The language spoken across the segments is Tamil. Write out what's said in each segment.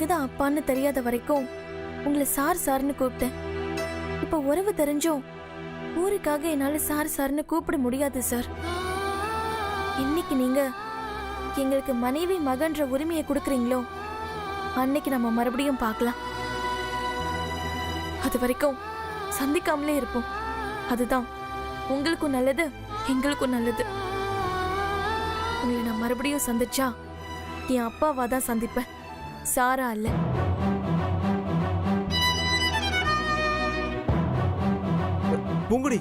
நீங்க தான் அப்பான்னு தெரியாத வரைக்கும் உங்களை சார் சார்னு கூப்பிட்டேன். இப்ப உறவு தெரிஞ்சும் ஊருக்காக என்னால சார் சார்னு கூப்பிட முடியாது சார். இன்னைக்கு நீங்க எங்களுக்கு மனைவி மகன்ற உரிமையை கொடுக்குறீங்களோ அன்னைக்கு நம்ம மறுபடியும் பார்க்கலாம். அது வரைக்கும் சந்திக்காமலே இருப்போம். அதுதான் உங்களுக்கும் நல்லது, எங்களுக்கும் நல்லது. உங்களை நான் மறுபடியும் சந்திச்சா என் அப்பாவா தான் சந்திப்பேன், சாரா அல்ல. பூங்குடி,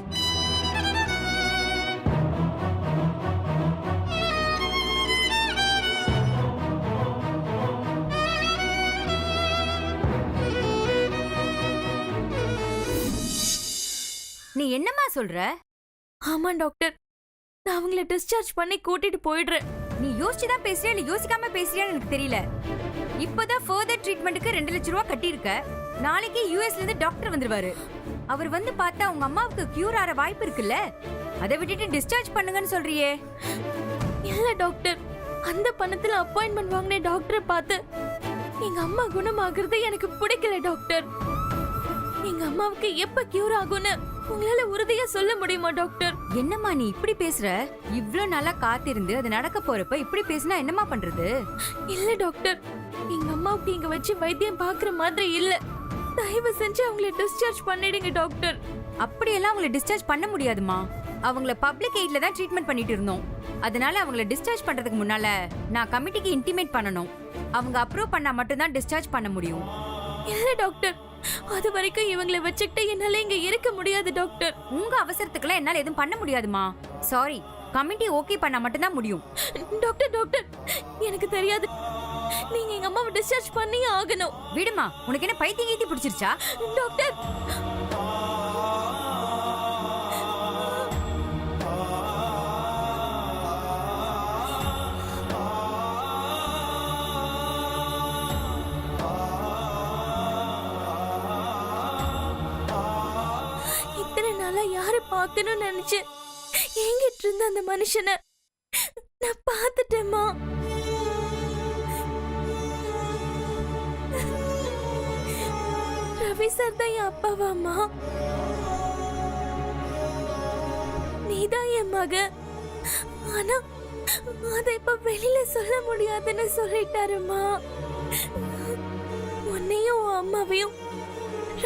நீ என்னம்மா சொல்ற? ஆமா டாக்டர், நான் அவங்கள டிஸ்சார்ஜ் பண்ணி கூட்டிட்டு போயிடுறேன். நீ யோசிச்சுதான் பேசுறியா இல்ல யோசிக்காம பேசுறியான்னு எனக்கு தெரியல. இப்பதான் ஃபர்தர் ட்ரீட்மெண்ட்டுக்கு 2 லட்சம் ரூபாய் கட்டியிருக்க. நாளைக்கு யூஎஸ்ல இருந்து டாக்டர் வந்துருவாரு. அவர் வந்து பார்த்தா உங்க அம்மாவுக்கு கியூர் ஆற வாய்ப்பு இருக்குல்ல. அதை விட்டுட்டு டிஸ்சார்ஜ் பண்ணுங்கன்னு சொல்றியே. இல்ல டாக்டர், அந்த பணத்துல அப்பாயின்மெண்ட் வாங்கின டாக்டரை பார்த்து எங்க அம்மா குணமாகிறது எனக்கு பிடிக்கல டாக்டர். எங்க அம்மாவுக்கு எப்ப கியூர் ஆகும்னு உங்களால உறுதியா சொல்ல முடியுமா டாக்டர்? என்னம்மா நீ இப்படி பேசுற? இவ்ளோ நல்லா காத்திருந்து அது நடக்க போறப்ப இப்படி பேசினா என்னம்மா பண்றது? இல்ல டாக்டர், எங்க அம்மாவுக்கு இங்க வச்சு வைத்தியம் பாக்குற மாதிரி இல்ல. தயவு செஞ்சு அவங்கள டிஸ்சார்ஜ் பண்ணிடுங்க டாக்டர். அப்படியெல்லாம் அவங்கள டிஸ்சார்ஜ் பண்ண முடியாதுமா. அவங்கள பப்ளிக் எய்ட்ல தான் ட்ரீட்மெண்ட் பண்ணிட்டு இருந்தோம். அதனால அவங்கள டிஸ்சார்ஜ் பண்றதுக்கு முன்னால நான் கமிட்டிக்கு இன்டிமேட் பண்ணணும். அவங்க அப்ரூவ் பண்ணா மட்டும் தான் டிஸ்சார்ஜ் பண்ண முடியும். இல்ல டாக்டர், அது வரைக்கும் இவங்களை வச்சுக்கிட்டு என்னால இங்க இருக்க முடியாது டாக்டர். உங்க அவசரத்துக்குலாம் என்னால எதுவும் பண்ண முடியாதுமா. சாரி, கமிட்டி ஓகே பண்ணா மட்டும் தான் முடியும். டாக்டர் டாக்டர், எனக்கு தெரியாது. நீங்க எங்க அம்மாவை டிஸ்சார்ஜ் பண்ணியே ஆகணும். விடுமா, உனக்கு என்ன பைத்தியம் கீத்தி பிடிச்சிருச்சா? டாக்டர், இத்தனை நாளா யாரை பார்க்கணும்னு நினைச்சு எங்கிட்டு இருந்த அந்த மனுஷனை நான் பார்த்துட்டேம்மா. ரவி சார் தான் என் அப்பாவாம்மா. நீதான் என் மக. ஆனா அத இப்ப வெளியில சொல்ல முடியாதுன்னு சொல்லிட்டாருமா. உன்னையும் உன் அம்மாவையும்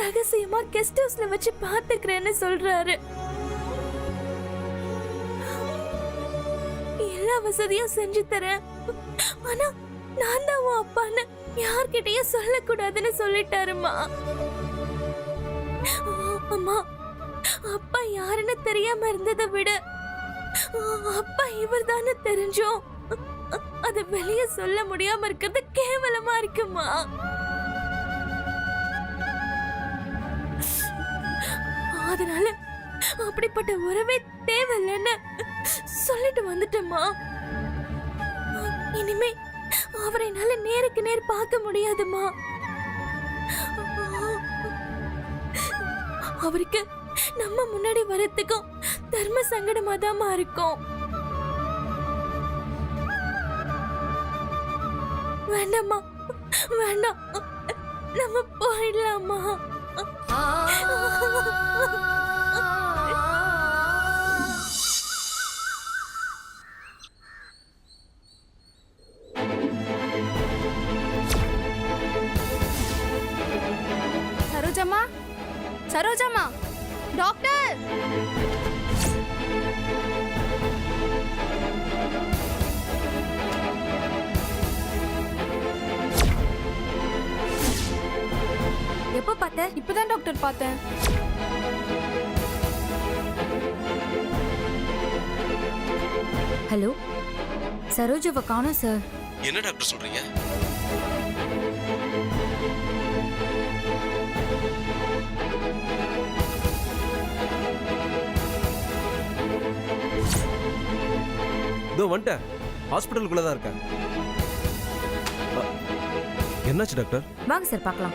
ரகசியமா கெஸ்ட் ஹவுஸ்ல வச்சு பாத்துக்கிறேன்னு சொல்றாரு. எல்லா வசதியும் செஞ்சு தரேன். ஆனா நான் தான் உன் அப்பான்னு யார்கிட்டயும் சொல்லக்கூடாதுன்னு சொல்லிட்டாருமா. அம்மா, அப்பா யாருன்னு தெரியாம இருந்ததை விட அப்பா இவர் தானே தெரிஞ்சோம் அத வெளிய சொல்ல முடியாம இருக்கிறது கேவலமா இருக்குமா. அதனால அப்படிப்பட்ட உறவே தேவையில்லைன்னு சொல்லிட்டு வந்துட்டேம்மா. இனிமே அவரை என்னால நேருக்கு நேர் பார்க்க முடியாதுமா. அவருக்கு நம்ம முன்னாடி வரத்துக்கும் தர்ம சங்கடமா தாமா இருக்கும். வேண்டாமா, வேண்டாம், நம்ம போயிடலாமா. சரோஜம்மா, சரோஜம்மா, டாக்டர். எப்போ பார்த்த? இப்பதான் டாக்டர் பார்த்தேன். ஹலோ, சரோஜாவை காணோம் சார். என்ன டாக்டர் சொல்றீங்க? இதோ வந்துட்டேன், ஹாஸ்பிட்டலுக்குள்ள தான் இருக்கேன். என்னாச்சு டாக்டர்? வாங்க சார் பார்க்கலாம்.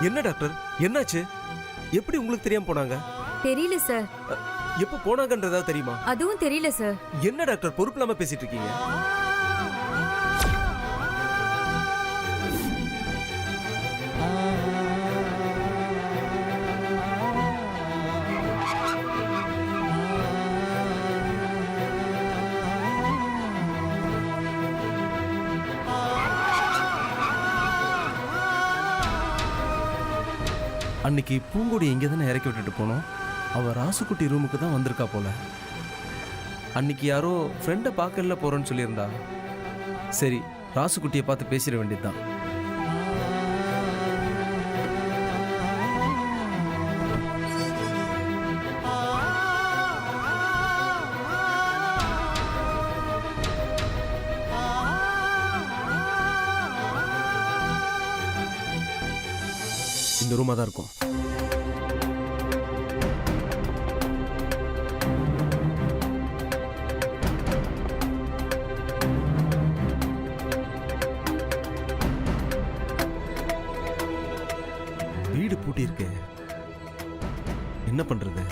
என்ன டாக்டர், என்னாச்சு? எப்படி உங்களுக்கு தெரியாம போனாங்க? தெரியல சார். எப்ப போனாங்கன்றதா தெரியுமா? அதுவும் தெரியல சார். என்ன டாக்டர் பொறுப்பு இல்லாம பேசிட்டு இருக்கீங்க? அன்னைக்கு பூங்கொடி எங்க தானே இறக்கி விட்டுட்டு போனோம். அவ ராசுக்குட்டி ரூமுக்கு தான் வந்திருக்கா போல. அன்னைக்கு யாரோ ஃப்ரெண்டை பார்க்கல போறேன்னு சொல்லியிருந்தா. சரி, ராசுக்குட்டியை பார்த்து பேசிட வேண்டியதுதான். இந்த ரூமா தான் இருக்கும். வீடு பூட்டி இருக்கு. என்ன பண்றது?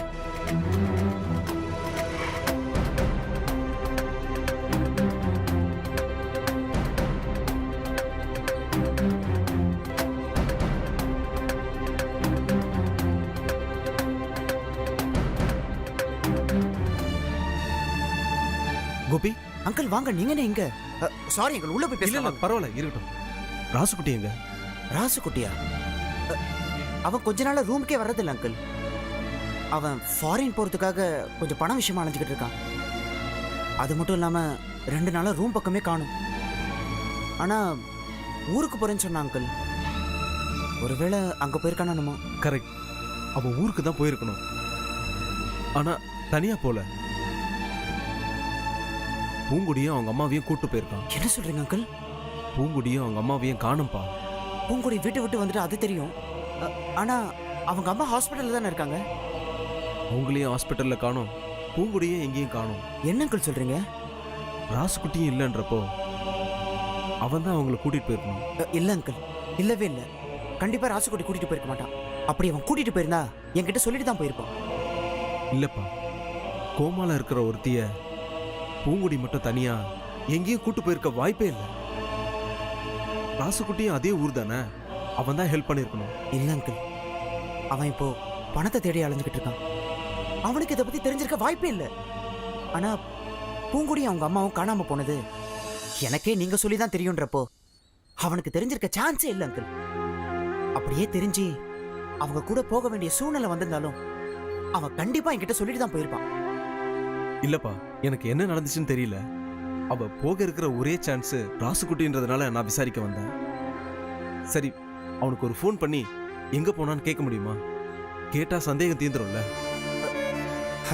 கோபி, அங்கிள் வாங்க, நீங்க என்ன இங்க? சாரி அங்கிள், உள்ள போய் இல்ல இல்ல பேசலாம். பரவாயில்ல, இருக்கட்டும். ராசுக்குட்டி எங்க? ராசுக்குட்டியா? அவன் கொஞ்ச நாளா ரூமுக்கே வர்றதில்ல அங்கிள். அவன் ஃபாரின் போறதுக்காக கொஞ்சம் பண விஷயமா அலைஞ்சுக்கிட்டு இருக்கான். அது மட்டும் இல்லாம 2 நாளா ரூம் பக்கமே காணும். ஆனா ஊருக்கு போறேன்னு சொன்னான் அங்கிள். ஒருவேளை அங்க போயிருக்கானா என்னமோ. கரெக்ட், அவன் ஊருக்கு தான் போயிருக்கணும். ஆனா தனியா போல. பூங்குடியும் அவங்க அம்மாவையும் கூட்டு போயிருக்கான். என்ன சொல்றீங்க அங்கிள்? பூங்குடியும் அவங்க அம்மாவையும் காணும்பா. பூங்குடி வீட்டு விட்டு வந்துட்டு அது தெரியும். ஆனா அவங்க அம்மா ஹாஸ்பிட்டல்ல தானே இருக்காங்க. அவங்களையும் ஹாஸ்பிட்டல்ல காணோம், பூங்குடியும் எங்கேயும் காணோம். என்ன அங்கிள் சொல்றீங்க? ராசுக்குட்டியும் இல்லைன்றப்போ அவன் தான் அவங்கள கூட்டிட்டு போயிருக்கணும். இல்ல அங்கிள், இல்லவே இல்ல. கண்டிப்பா ராசுக்குட்டி கூட்டிட்டு போயிருக்க மாட்டான். அப்படி அவன் கூட்டிட்டு போயிருந்தா என்கிட்ட சொல்லிட்டு தான் போயிருப்பான். இல்லப்பா, கோமால இருக்கிற ஒருத்திய பூங்குடி மட்டும் தனியா எங்கேயும் கூட்டு போயிருக்க வாய்ப்பே இல்லை. ராசுக்குட்டியும் அதே ஊர் தானே, அவன் தான் ஹெல்ப் பண்ணிருக்கணும். இல்ல அங்கிள், அவன் இப்போ பணத்தை தேடி அலைஞ்சுக்கிட்டு இருக்கான். அவனுக்கு இதை பத்தி தெரிஞ்சிருக்க வாய்ப்பே இல்லை. ஆனா பூங்குடி அவங்க அம்மாவும் காணாம போனது எனக்கே நீங்க சொல்லி தான் தெரியும்ன்றப்போ அவனுக்கு தெரிஞ்சிருக்க சான்ஸே இல்லை அங்கிள். அப்படியே தெரிஞ்சு அவங்க கூட போக வேண்டிய சூழ்நிலை வந்திருந்தாலும் அவன் கண்டிப்பா என்கிட்ட சொல்லிட்டு தான் போயிருப்பான். இல்லப்பா, எனக்கு என்ன நடந்துச்சுன்னு தெரியல. அவ போக இருக்கிற ஒரே சான்ஸ் ராசுக்குட்டின்றதுனால நான் விசாரிக்க வந்தேன். சரி, அவனுக்கு ஒரு ஃபோன் பண்ணி எங்க போனான்னு கேட்க முடியுமா? கேட்டா சந்தேகம் தீந்துரும்ல.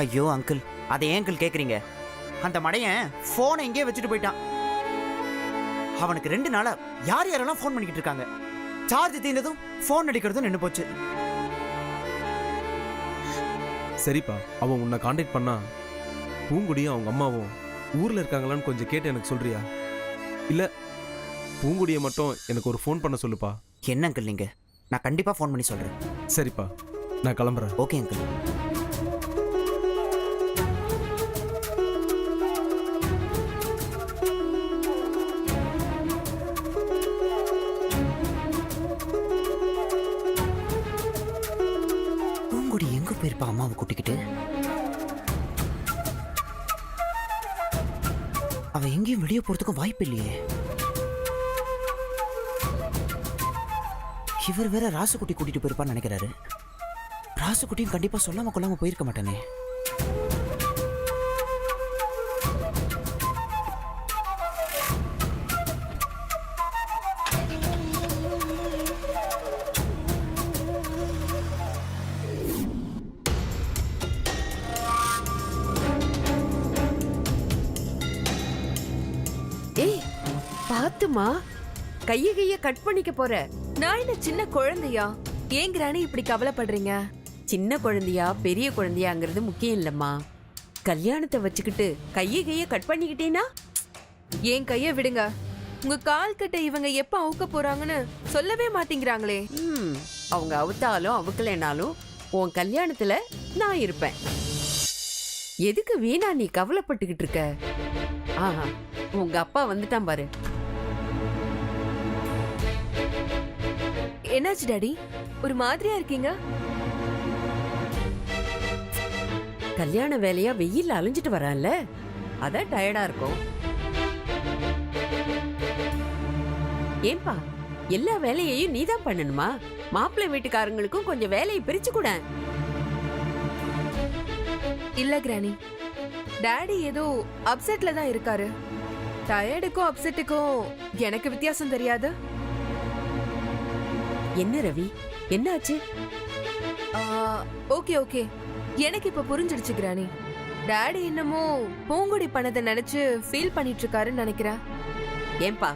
ஐயோ அங்கிள், அதை ஏன் அங்கிள் கேக்குறீங்க? அந்த மடையன் போனை எங்கேயே வச்சுட்டு போயிட்டான். அவனுக்கு 2 நாளா யார் யாரெல்லாம் ஃபோன் பண்ணிக்கிட்டு இருக்காங்க. சார்ஜ் தீர்ந்ததும் ஃபோன் அடிக்கிறதும் நின்று போச்சு. சரிப்பா, அவன் உன்னை காண்டாக்ட் பண்ணா பூங்குடியும் அவங்க அம்மாவும் ஊர்ல இருக்காங்களான்னு கொஞ்சம் கேட்டு எனக்கு சொல்றியா? இல்ல பூங்குடியை மட்டும் எனக்கு ஒரு ஃபோன் பண்ண சொல்லுப்பா. என்ன அங்கிள் நீங்க? நான் கண்டிப்பா ஃபோன் பண்ணி சொல்றேன். சரிப்பா, நான் கிளம்புறேன். Okay uncle. பூங்குடி எங்க போயிருப்பா அம்மாவை கூட்டிக்கிட்டு? அவ எங்கேயும் வெளியே போறதுக்கும் வாய்ப்பு இல்லையே. இவர் வேற ராசுக்குட்டி கூட்டிட்டு போயிருப்பான்னு நினைக்கிறாரு. ராசுக்குட்டியும் கண்டிப்பா சொல்லாம கொள்ளாம போயிருக்க மாட்டானே. ஏய் பாத்துமா, கைய கட் பண்ணிக்க போற. நான் என்ன சின்ன குழந்தையா? ஏன் கிராணி இப்படி கவலைப்படுறீங்க? சின்ன குழந்தையா பெரிய குழந்தையாங்கிறது முக்கியம் இல்லம்மா. கல்யாணத்தை வச்சுக்கிட்டு கைய கட் பண்ணிக்கிட்டேனா? என் கைய விடுங்க. உங்க கால் கிட்ட இவங்க எப்ப அவுக்க போறாங்கன்னு சொல்லவே மாட்டேங்கிறாங்களே. அவங்க அவுத்தாலும் அவுக்கலைனாலும் உன் கல்யாணத்துல நான் இருப்பேன். எதுக்கு வீணா நீ கவலைப்பட்டுக்கிட்டு இருக்க? ஆஹா, உங்க அப்பா வந்துட்டான் பாரு. என்னாச்சு டாடி, ஒரு மாதிரியா இருக்கீங்க? கல்யாண வேலையா வெயில்ல அலைஞ்சிட்டு வரான்ல, அதான் டயர்டா இருக்கும். ஏன்பா, எல்லா வேலையையும் நீதான் பண்ணணுமா? மாப்பிள்ளை வீட்டுக்காரங்களுக்கும் கொஞ்சம் வேலையை பிரிச்சு கூட. இல்ல கிரானி, டாடி ஏதோ அப்செட்ல தான் இருக்காரு. டயர்டுக்கும் அப்செட்டுக்கும் எனக்கு வித்தியாசம் தெரியாது. என்ன ரவி, என்னாச்சு? ஓகே ஓகே, எனக்கு இப்ப புரிஞ்சிடுச்சு கிரானி. டாடி இன்னமும் பூங்குடி பண்ணதை நினைச்சு ஃபீல் பண்ணிட்டு இருக்காருன்னு நினைக்கிறேன். ஏன்பா,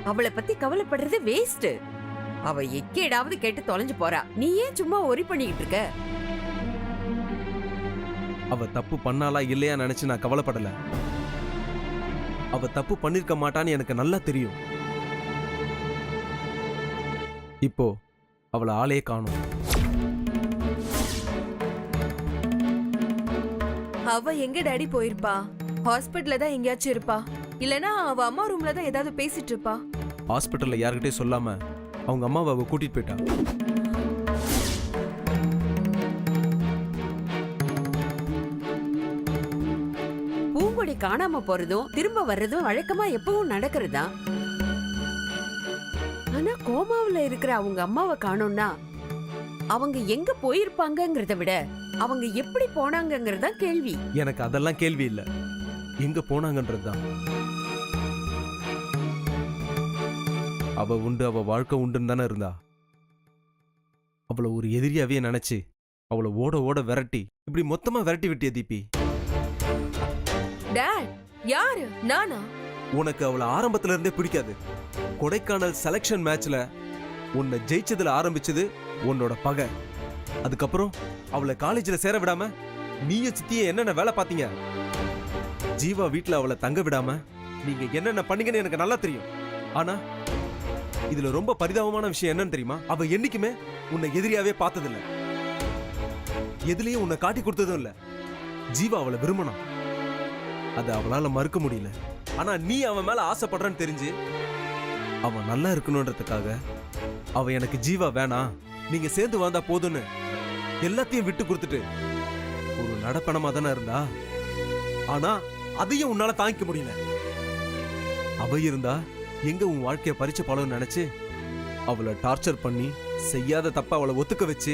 அவளை பத்தி கவலைப்படுறது வேஸ்ட். அவ எக்கேடாவது கேட்டு தொலைஞ்சு போறா, நீ ஏன் சும்மா ஒரி பண்ணிக்கிட்டு இருக்க? அவ தப்பு பண்ணாலா இல்லையா நினைச்சு நான் கவலைப்படல. அவ தப்பு பண்ணிருக்க மாட்டான்னு எனக்கு நல்லா தெரியும். இப்போ அவளை ஆளே காணும். அவ எங்க டாடி போயிருப்பா? ஹாஸ்பிட்டல்ல தான் எங்கேயாச்சும் இருப்பா, இல்லனா அவ அம்மா ரூம்ல தான் ஏதாவது பேசிட்டு இருப்பா. ஹாஸ்பிட்டல்ல யார்கிட்டயும் சொல்லாம அவங்க அம்மாவை அவ கூட்டிட்டு போயிட்டா. பூங்கொடி காணாம போறதும் திரும்ப வர்றதும் வழக்கமா எப்பவும் நடக்கிறதா. ஆனா கோமாவுல இருக்கிற அவங்க அம்மாவை காணோம்னா அவங்க எங்க போயிருப்பாங்கங்கறத விட அவங்க எப்படி போனாங்கங்கறதா கேள்வி. எனக்கு அதெல்லாம் கேள்வி இல்ல, எங்க போனாங்கன்றதுதான். அவ உண்டு, அவ வாழ்க்கை உண்டுன்னு தானே இருந்தா. அவளை ஒரு எதிரியாவே நினைச்சு அவளை ஓட ஓட விரட்டி இப்படி மொத்தமா விரட்டி விட்டிய தீபி. டாட், யாரு? நானா? உனக்கு அவளை ஆரம்பத்துல இருந்தே பிடிக்காது. கொடைக்கானல் செலக்ஷன் மேட்ச்ல உன்னை ஜெயிச்சதுல ஆரம்பிச்சது உன்னோட பகை. அதுக்கப்புறம் அவளை காலேஜ்ல சேர விடாம நீயும் சித்தியே என்னென்ன வேலை பாத்தீங்க. ஜீவா வீட்டுல அவளை தங்க விடாம நீங்க என்னென்ன பண்ணீங்கன்னு எனக்கு நல்லா தெரியும். ஆனா இதுல ரொம்ப பரிதாபமான விஷயம் என்னன்னு தெரியுமா? அவ என்னைக்குமே உன்னை எதிரியாவே பார்த்ததில்ல, எதுலயும் உன்னை காட்டி கொடுத்ததும் இல்ல. ஜீவா அவளை விரும்பினான், அது அவளால மறுக்க முடியல. ஆனா நீ அவன் மேல ஆசைப்படுறன்னு தெரிஞ்சு அவன் நல்லா இருக்கணும்ன்றதுக்காக அவ எனக்கு ஜீவா வேணாம், நீங்க சேர்ந்து வாழ்ந்தா போதும்னு எல்லாத்தையும் விட்டு கொடுத்துட்டு ஒரு நடப்பணமா தானே இருந்தா. ஆனா அதையும் உன்னால தாங்கிக்க முடியல. அவ இருந்தா எங்க உன் வாழ்க்கைய பறிச்சு பழம் நினைச்சு அவளை டார்ச்சர் பண்ணி செய்யாத தப்ப அவளை ஒத்துக்க வச்சு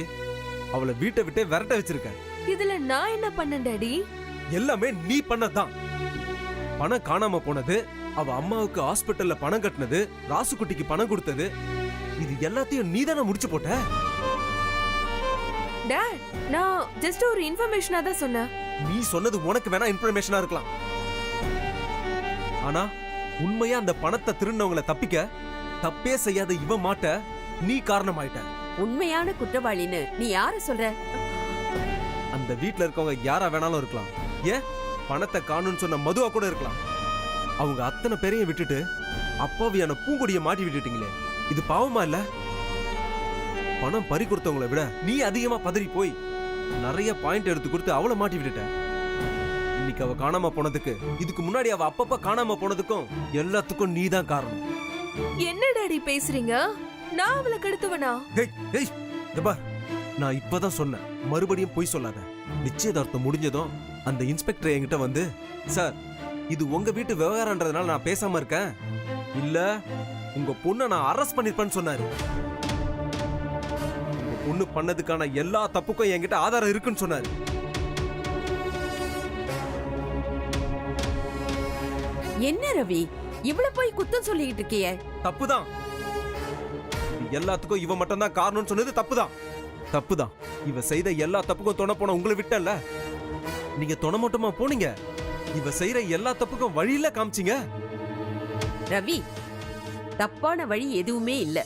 அவளை வீட்டை விட்டே விரட்ட வச்சிருக்க. இதுல நான் என்ன பண்ணேன் டாடி? எல்லாமே நீ பண்ணதான். பணம் காணாம போனது, அவ அம்மாவுக்கு ஹாஸ்பிட்டல்ல பணம் கட்டினது, ராசுக்குட்டிக்கு பணம் கொடுத்தது, இது எல்லாத்தையும் நீ தானே முடிச்சு போட்ட. டாட், நான் ஜஸ்ட் ஒரு இன்ஃபர்மேஷனா தான் சொன்னேன். நீ சொன்னது உனக்கு வேணா இன்ஃபர்மேஷனா இருக்கலாம். ஆனா உண்மையா அந்த பணத்தை திருநவங்களை தப்பிக்க தப்பே செய்யாத இவ மாட்ட நீ காரணமாயிட்ட. உண்மையான குற்றவாளின்னு நீ யார சொல்ற? அந்த வீட்ல இருக்கவங்க யாரா வேணாலும் இருக்கலாம். ஏன் பணத்தை காணும்னு சொன்ன மதுவா கூட இருக்கலாம். அவங்க அத்தனை பேரையும் விட்டுட்டு அப்பாவியான பூங்கொடியை மாட்டி விட்டுட்டீங்களே, இது பாவமா இல்ல? பணம் பறி கொடுத்தவங்களை விட நீ அதிகமா பதறி போய் நிறைய பாயிண்ட் எடுத்து கொடுத்து அவளை மாட்டி விட்டுட்ட. இன்னைக்கு அவ காணாம போனதுக்கு, இதுக்கு முன்னாடி அவ அப்பப்ப காணாம போனதுக்கும் எல்லாத்துக்கும் நீ தான் காரணம். என்ன டாடி பேசுறீங்க? நான் அவளை கெடுத்துவனா? நான் இப்பதான் சொன்னேன், மறுபடியும் பொய் சொல்லாத. நிச்சயதார்த்தம் முடிஞ்சதும் அந்த இன்ஸ்பெக்டர் என்கிட்ட வந்து, சார் இது உங்க வீட்டு விவகாரம்ன்றதுனால நான் பேசாம இருக்கேன், இல்ல உங்க பொண்ணை நான் அரெஸ்ட் பண்ணிருப்பேன்னு சொன்னாரு. உங்க பொண்ணு பண்ணதுக்கான எல்லா தப்புக்கும் என்கிட்ட ஆதாரம் இருக்குன்னு சொன்னாரு. என்ன ரவி, இவ்வளவு போய் குத்தம் சொல்லிட்டு இருக்கிய? தப்புதான். எல்லாத்துக்கும் இவ மட்டும் தான் காரணம்னு சொன்னது தப்புதான். தப்புதான். இவ செய்த எல்லா தப்புக்கும் துணை போன உங்களை விட்டல்ல, நீங்க துணை மட்டுமா போனீங்க, இவ செய்யற எல்லா தப்புக்கும் வழியில காமிச்சிங்க. ரவி, தப்பான வழி எதுவுமே இல்ல.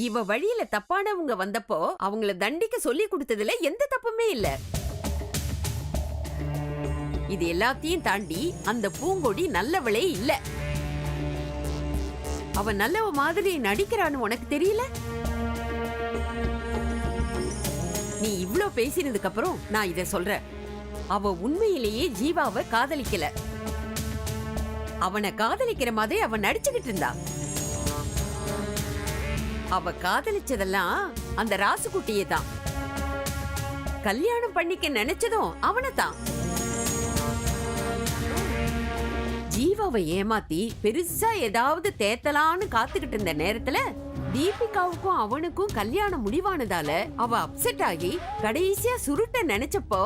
இவ வழியில தப்பானவங்க வந்தப்போ அவங்கள தண்டிக்க சொல்லி கொடுத்ததுல எந்த தப்புமே இல்ல. இது எல்லாத்தையும் தாண்டி அந்த பூங்கொடி நல்லவளே இல்ல. அவ நல்லவ மாதிரி நடிக்கிறான்னு உனக்கு தெரியல? நீ இவ்ளோ பேசினதுக்கு அப்புறம் நான் இத சொல்றேன். அவ உண்மையிலேயே ஜீவாவை காதலிக்கல. அவனை காதலிக்கிற மாதிரி அவன் நடிச்சுக்கிட்டு இருந்தா. அவ காதலிச்சதெல்லாம் அந்த ராசுகுட்டியே தான். கல்யாணம் பண்ணிக்க நினைச்சதும் அவனைத்தான். ஜீவாவை ஏமாத்தி பெருசா ஏதாவது தேத்தலான்னு காத்துக்கிட்டு இருந்த நேரத்துல தீபிகாவுக்கும் அவனுக்கும் கல்யாணம் முடிவானதால அவ அப்செட் ஆகி கடைசியா சுருட்ட நினைச்சப்போ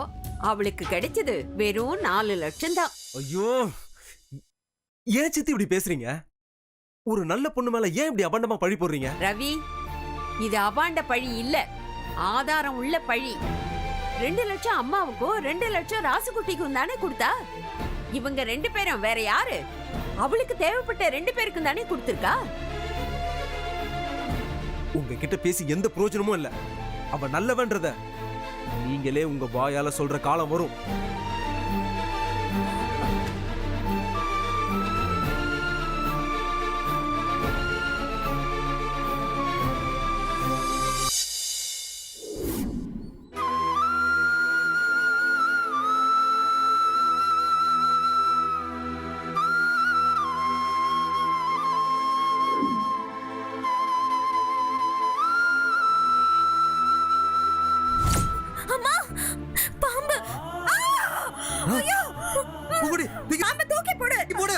அவளுக்கு கிடைச்சது வெறும் 4 லட்சம் தான். ஐயோ, ஏன் சித்தி இப்படி பேசுறீங்க? ஒரு நல்ல பொண்ணு மேல ஏன் இப்படி அபண்டமா பழி போடுறீங்க? ரவி, இது அபாண்ட பழி இல்ல, ஆதாரம் உள்ள பழி. 2 லட்சம் அம்மாவுக்கும் 2 லட்சம் ராசுகுட்டிக்கும் தானே கொடுத்தா. இவங்க 2 பேரும் வேற யாரு? அவளுக்கு தேவைப்பட்ட 2 பேருக்கும் தானே கொடுத்திருக்கா. உங்ககிட்ட பேசி எந்த பிரயோஜனமும் இல்ல. அவ நல்லவன்றத நீங்களே உங்க வாயால சொல்ற காலம் வரும். பாம்பு! பூங்குடி, பாம்பை தூக்கி போடு! போடு.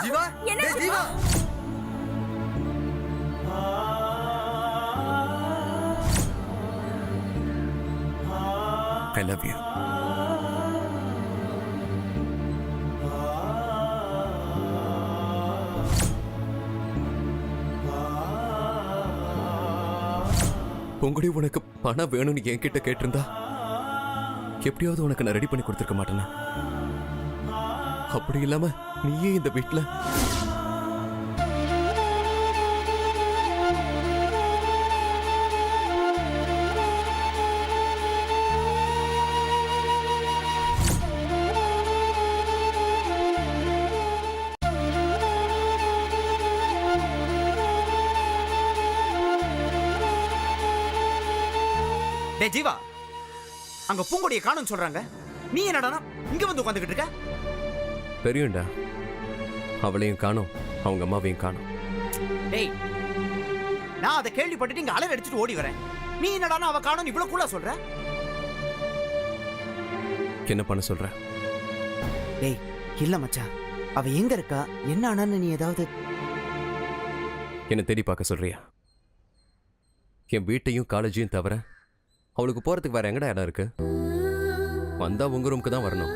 ஜீவா, என்ன டேய் ஜீவா. I love you. பொங்கடி, உனக்கு பணம் வேணும்னு என்கிட்ட கேட்டிருந்தா எப்படியாவது உனக்கு நான் ரெடி பண்ணி கொடுத்துருக்க மாட்டேனா? அப்படி இல்லாம நீயே இந்த வீட்டுல டேய் ஜீவா, அங்க பூங்கொடியை காணும்னு சொல்றாங்க. நீ என்னடானா இங்க வந்து உட்காந்துக்கிட்டு இருக்க? பெரியண்டா, அவளையும் காணோம், அவங்க அம்மாவையும் காணோம். டேய், நான் அதை கேள்விப்பட்டுட்டு இங்க அலறி அடிச்சுட்டு ஓடி வரேன். நீ என்னடானா அவ காணும் இவ்வளவு கூலா சொல்ற? என்ன பண்ண சொல்ற? டேய் இல்ல மச்சான், அவ எங்க இருக்கா, என்ன ஆனான்னு நீ ஏதாவது என்ன தேடி பார்க்க சொல்றியா? என் வீட்டையும் காலேஜையும் தவிர அவளுக்கு போறதுக்கு வேற எங்கடா இடம் இருக்கு? வந்தா உங்க ரூமுக்கு தான் வரணும்.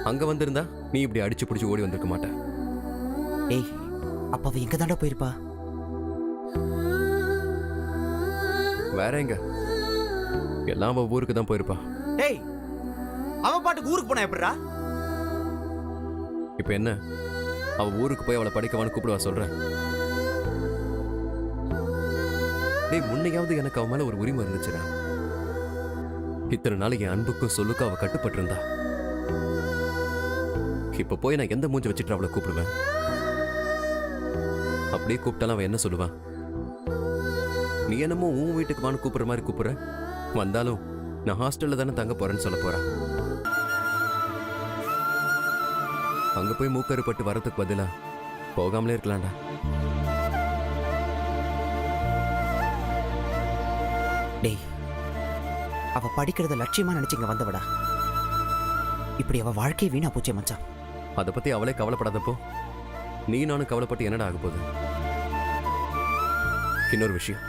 அங்க வந்திருந்தா நீ இப்படி அடிச்சு பிடிச்சு ஓடி வந்திருக்க மாட்ட. டேய், அப்ப அவ எங்க தாண்டா போயிருப்பா? வேற எங்க? எல்லாம் அவ ஊருக்கு தான் போயிருப்பா. டேய், அவ பாட்டுக்கு ஊருக்கு போனா எப்படிடா? இப்ப என்ன, அவ ஊருக்கு போய் அவளை படிக்கவான்னு கூப்பிடுவா சொல்றேன்? டேய், முன்னையாவது எனக்கு அவ மேல ஒரு உரிமை இருந்துச்சுடா. இத்தனை நாள் என் அன்புக்கும் சொல்லுக்கும் அவ கட்டுப்பட்டு இருந்தா. இப்ப போய் நான் எந்த மூஞ்சி வச்சுட்டு அவளை கூப்பிடுவேன்? அப்படியே கூப்பிட்டாலும் அவன் என்ன சொல்லுவான்? நீ என்னமோ உன் வீட்டுக்கு வான்னு கூப்பிடுற மாதிரி கூப்பிடுற, வந்தாலும் நான் ஹாஸ்டல்ல தானே தங்க போறேன்னு சொல்ல போறா. அங்க போய் மூக்கறுப்பட்டு வரதுக்கு பதிலா போகாமலே இருக்கலாம்டா. டேய், அவ படிக்கிறத லட்சியமா நினைச்சு இங்க வந்தவடா. இப்படி அவ வாழ்க்கையை வீணா போச்சே மச்சான். அதை பத்தி அவளே கவலைப்படாதப்போ நீ நானும் கவலைப்பட்டு என்னடா ஆக போகுது? இன்னொரு விஷயம்,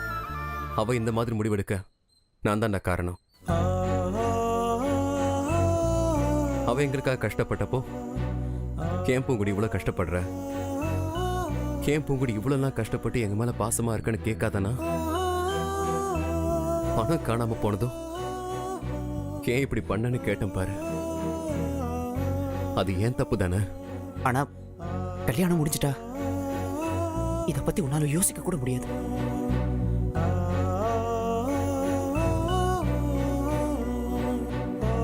அவ இந்த மாதிரி முடிவெடுக்க நான் தான்டா காரணம். அவ எங்களுக்காக கஷ்டப்பட்டப்போ ஏன் பூங்குடி இவ்வளவு கஷ்டப்படுற, ஏன் பூங்குடி இவ்வளவுலாம் கஷ்டப்பட்டு எங்க மேல பாசமா இருக்கன்னு கேட்காதானா? பணம் காணாம போனதும் ஏன் இப்படி பண்ணன்னு கேட்டேன் பாரு. அது ஏன் தப்பு தானே? ஆனா கல்யாணம் முடிஞ்சிட்டா இத பத்தி உன்னால யோசிக்க கூட முடியாது.